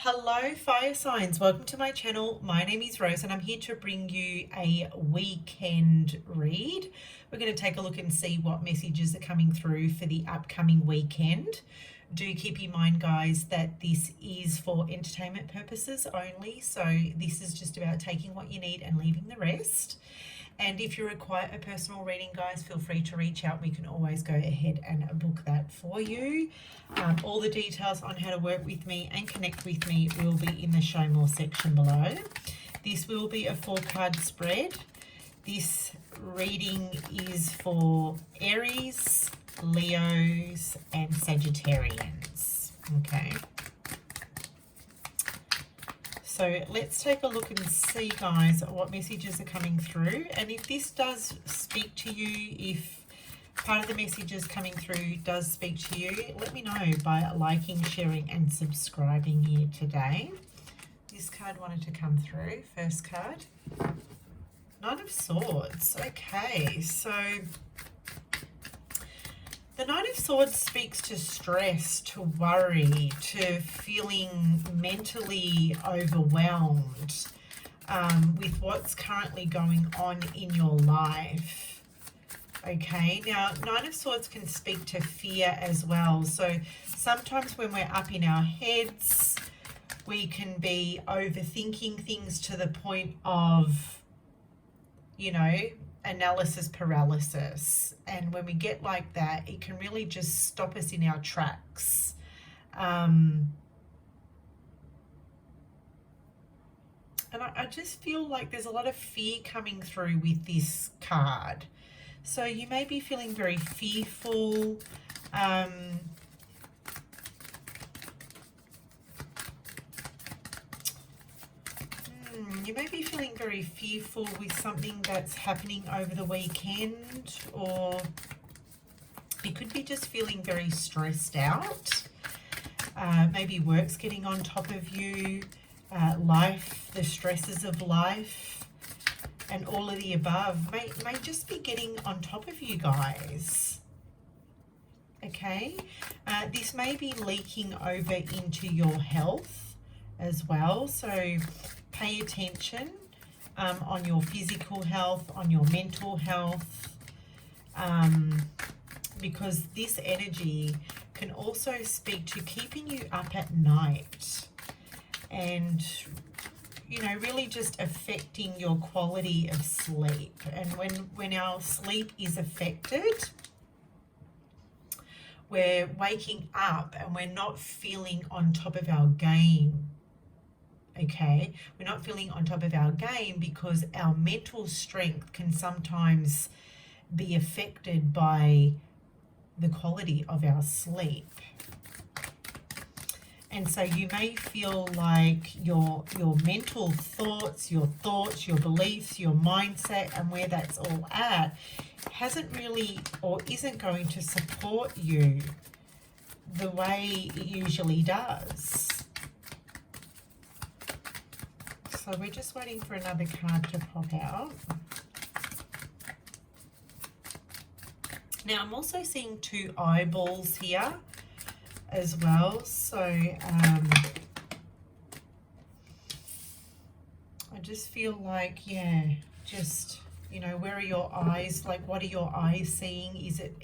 Hello fire signs, welcome to my channel. My name is Rose and I'm here to bring you a weekend read. We're going to take a look and see what messages are coming through for the upcoming weekend. Do keep in mind, guys, that this is for entertainment purposes only, so this is just about taking what you need and leaving the rest. And if you require a personal reading, guys, feel free to reach out. We can always go ahead and book that for you. All the details on how to work with me and connect with me will be in the Show More section below. This will be a 4-card spread. This reading is for Aries, Leos, and Sagittarians. Okay. So let's take a look and see, guys, what messages are coming through. And if this does speak to you, if part of the messages coming through does speak to you, let me know by liking, sharing, and subscribing here today. This card wanted to come through. First card, Nine of Swords. Okay, so the Nine of Swords speaks to stress, to worry, to feeling mentally overwhelmed with what's currently going on in your life. Okay, now Nine of Swords can speak to fear as well. So sometimes when we're up in our heads, we can be overthinking things to the point of, you know, analysis paralysis. And when we get like that, it can really just stop us in our tracks. And I just feel like there's a lot of fear coming through with this card. So you may be feeling very fearful. You may be feeling very fearful with something that's happening over the weekend, or you could be just feeling very stressed out. Maybe work's getting on top of you, life, the stresses of life, and all of the above may just be getting on top of you, guys. Okay, this may be leaking over into your health as well, so pay attention on your physical health, on your mental health, because this energy can also speak to keeping you up at night and, you know, really just affecting your quality of sleep. And when our sleep is affected, we're waking up and we're not feeling on top of our game. Okay, we're not feeling on top of our game because our mental strength can sometimes be affected by the quality of our sleep. And so you may feel like your mental thoughts, your beliefs, your mindset, and where that's all at hasn't really or isn't going to support you the way it usually does. So we're just waiting for another card to pop out. Now I'm also seeing 2 eyeballs here as well. So I just feel like, yeah, just, you know, where are your eyes? Like, what are your eyes seeing? Is it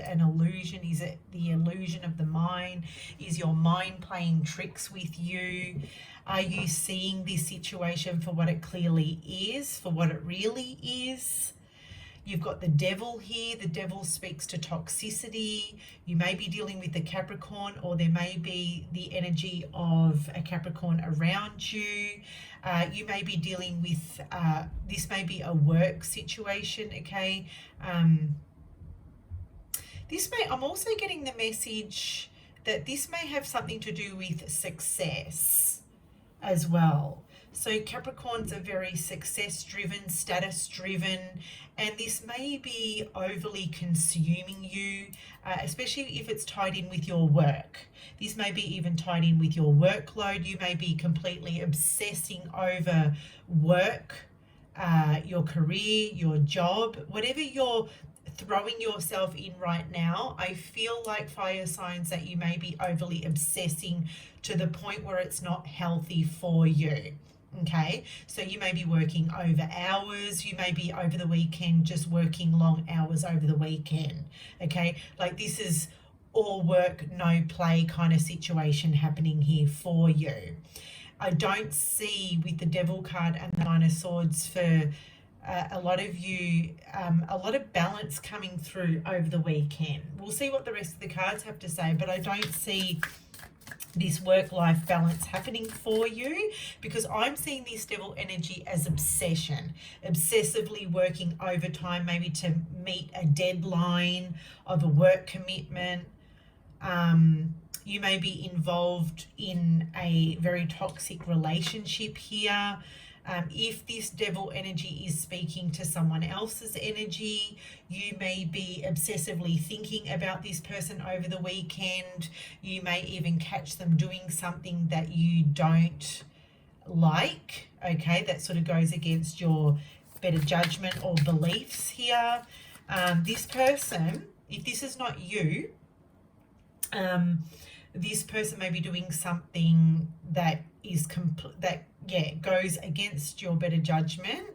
an illusion? Is it the illusion of the mind? Is your mind playing tricks with you? Are you seeing this situation for what it clearly is, for what it really is? You've got the Devil here. The Devil speaks to toxicity. You may be dealing with the Capricorn, or there may be the energy of a Capricorn around you. You may be dealing with, this may be a work situation, okay? I'm also getting the message that this may have something to do with success as well. So Capricorns are very success-driven, status-driven, and this may be overly consuming you, especially if it's tied in with your work. This may be even tied in with your workload. You may be completely obsessing over work, your career, your job, whatever your throwing yourself in right now. I feel like, fire signs, that you may be overly obsessing to the point where it's not healthy for you. Okay, so you may be working over hours, you may be over the weekend just working long hours over the weekend. Okay, like this is all work, no play kind of situation happening here for you. I don't see, with the Devil card and the Nine of Swords, for a lot of you, a lot of balance coming through over the weekend. We'll see what the rest of the cards have to say, but I don't see this work-life balance happening for you, because I'm seeing this Devil energy as obsession, obsessively working overtime, maybe to meet a deadline of a work commitment. You may be involved in a very toxic relationship here. If this Devil energy is speaking to someone else's energy, you may be obsessively thinking about this person over the weekend. You may even catch them doing something that you don't like, okay, that sort of goes against your better judgment or beliefs here. This person, if this is not you, this person may be doing something that is goes against your better judgment,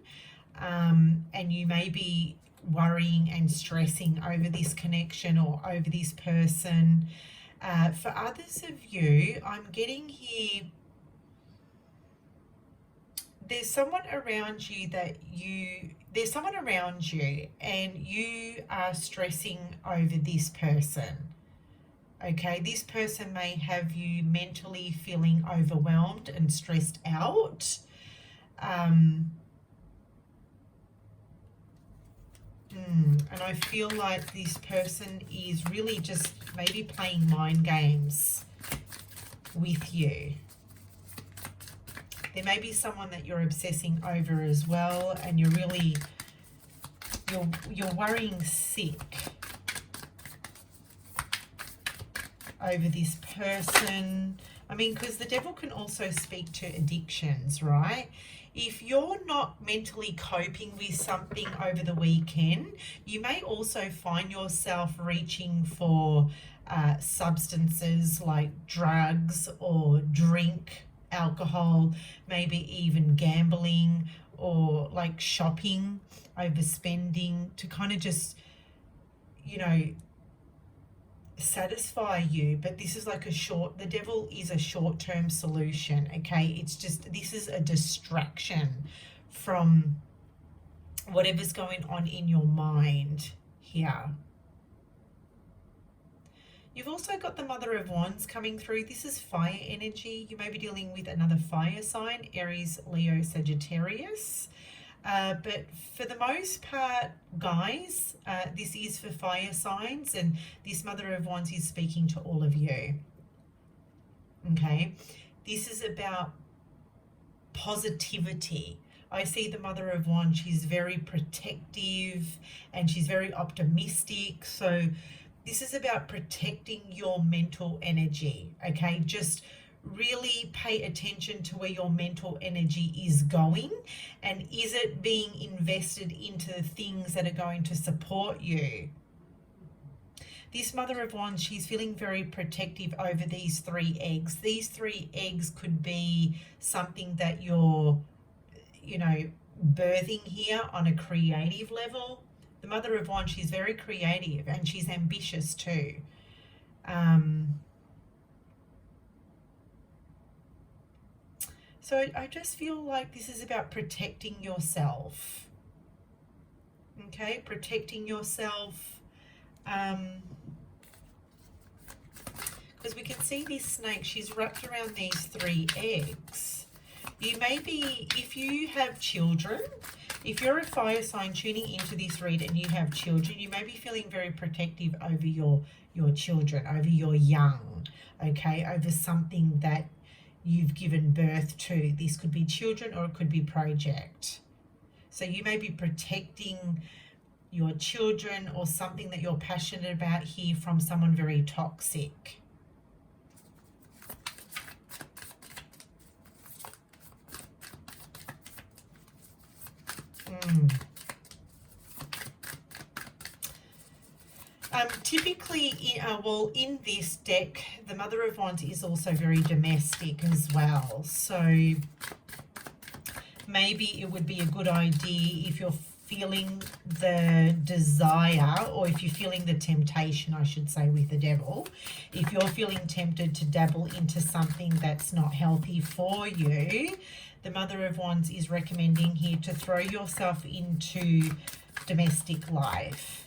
and you may be worrying and stressing over this connection or over this person. For others of you, I'm getting here, there's someone around you and you are stressing over this person. Okay, this person may have you mentally feeling overwhelmed and stressed out. And I feel like this person is really just maybe playing mind games with you. There may be someone that you're obsessing over as well, and you're really, you're worrying sick over this person. I mean, because the Devil can also speak to addictions, right? If you're not mentally coping with something over the weekend, you may also find yourself reaching for substances like drugs or drink, alcohol, maybe even gambling, or like shopping, overspending, to kind of just, you know, satisfy you. But this is like the Devil is a short-term solution, okay? It's just, this is a distraction from whatever's going on in your mind here. You've also got the Mother of Wands coming through. This is fire energy. You may be dealing with another fire sign, Aries, Leo, Sagittarius. But for the most part, guys, this is for fire signs, and this Mother of Wands is speaking to all of you. Okay? This is about positivity. I see the Mother of Wands, she's very protective and she's very optimistic. So this is about protecting your mental energy, okay? Just really pay attention to where your mental energy is going, and is it being invested into things that are going to support you. This Mother of Wands, she's feeling very protective over these 3 eggs. These 3 eggs could be something that you're, you know, birthing here on a creative level. The Mother of Wands, she's very creative and she's ambitious too. So I just feel like this is about protecting yourself. Okay, protecting yourself. Because we can see this snake, she's wrapped around these 3 eggs. You may be, if you have children, if you're a fire sign tuning into this read and you have children, you may be feeling very protective over your children, over your young, okay, over something that you've given birth to. This could be children or it could be project. So you may be protecting your children or something that you're passionate about here from someone very toxic. Typically, well, in this deck, the Mother of Wands is also very domestic as well. So maybe it would be a good idea if you're feeling the desire, or if you're feeling the temptation, I should say, with the devil, if you're feeling tempted to dabble into something that's not healthy for you, the Mother of Wands is recommending here to throw yourself into domestic life.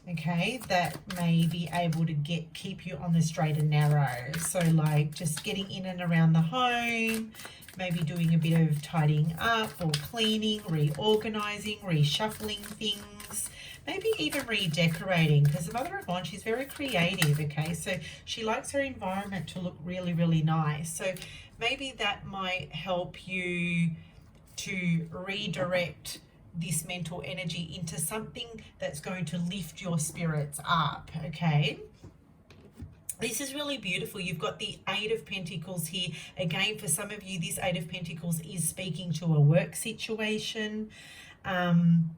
Okay, that may be able to keep you on the straight and narrow. So like just getting in and around the home, maybe doing a bit of tidying up or cleaning, reorganizing, reshuffling things, maybe even redecorating, because the Mother of Wands, she's very creative, okay? So she likes her environment to look really, really nice. So maybe that might help you to redirect this mental energy into something that's going to lift your spirits up, okay? This is really beautiful. You've got the Eight of Pentacles here. Again, for some of you, this Eight of Pentacles is speaking to a work situation. And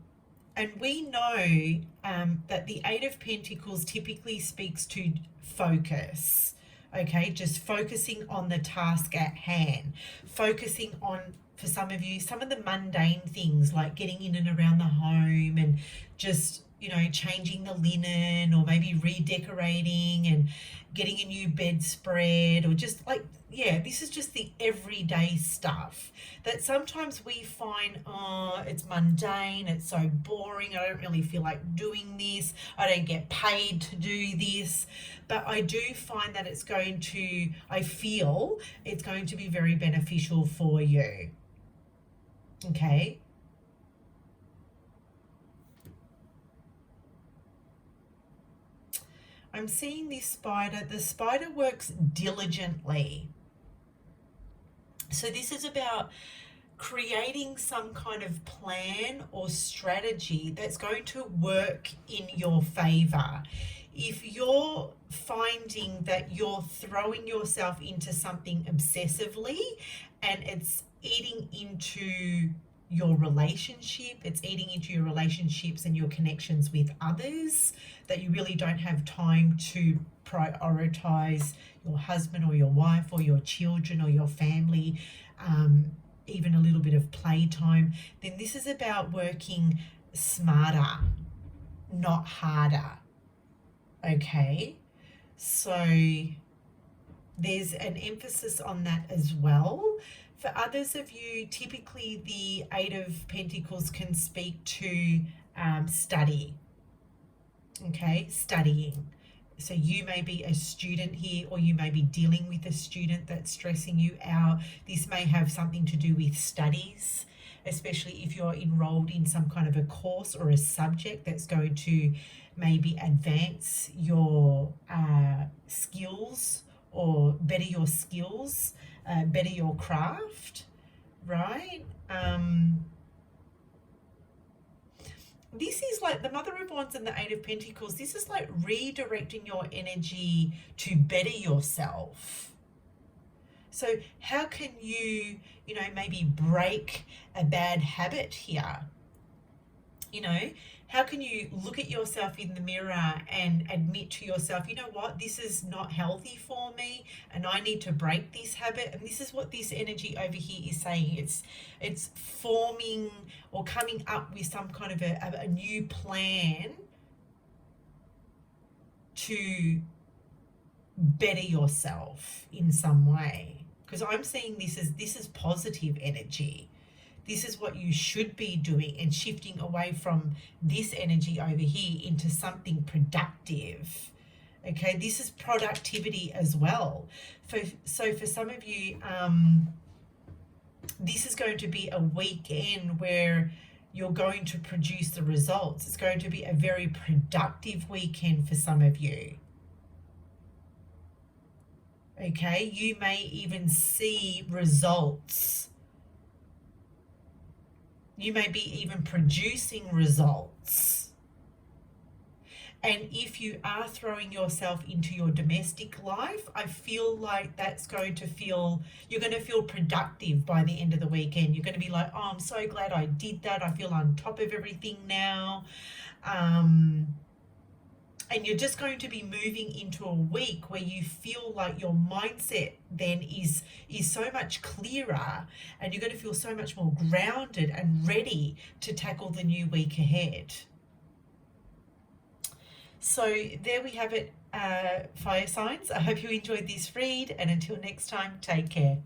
we know that the Eight of Pentacles typically speaks to focus, okay? Just focusing on the task at hand, focusing on, for some of you, some of the mundane things like getting in and around the home and just, you know, changing the linen, or maybe redecorating and getting a new bedspread, or just like, yeah, this is just the everyday stuff that sometimes we find, oh, it's mundane, it's so boring, I don't really feel like doing this, I don't get paid to do this. But I do find that it's going to, I feel it's going to be very beneficial for you. Okay. I'm seeing this spider. The spider works diligently. So this is about creating some kind of plan or strategy that's going to work in your favor. If you're finding that you're throwing yourself into something obsessively and it's eating into your relationship, it's eating into your relationships and your connections with others, that you really don't have time to prioritize your husband or your wife or your children or your family, even a little bit of playtime, then this is about working smarter, not harder. Okay, so there's an emphasis on that as well. For others of you, typically the Eight of Pentacles can speak to study. Okay, studying. So you may be a student here, or you may be dealing with a student that's stressing you out. This may have something to do with studies, especially if you're enrolled in some kind of a course or a subject that's going to maybe advance your skills, or better your skills, better your craft, right? This is like the Mother of Wands and the Eight of Pentacles. This is like redirecting your energy to better yourself. So how can you, you know, maybe break a bad habit here? You know, how can you look at yourself in the mirror and admit to yourself, you know what, this is not healthy for me and I need to break this habit? And this is what this energy over here is saying. It's forming or coming up with some kind of a new plan to better yourself in some way. Because I'm seeing this is positive energy. This is what you should be doing, and shifting away from this energy over here into something productive. Okay, this is productivity as well. So for some of you, this is going to be a weekend where you're going to produce the results. It's going to be a very productive weekend for some of you. Okay, you may even see results. You may be even producing results. And if you are throwing yourself into your domestic life, I feel like that's going to feel, you're going to feel productive by the end of the weekend. You're going to be like, oh, I'm so glad I did that. I feel on top of everything now. And you're just going to be moving into a week where you feel like your mindset then is so much clearer, and you're going to feel so much more grounded and ready to tackle the new week ahead. So there we have it, fire signs. I hope you enjoyed this read, and until next time, take care.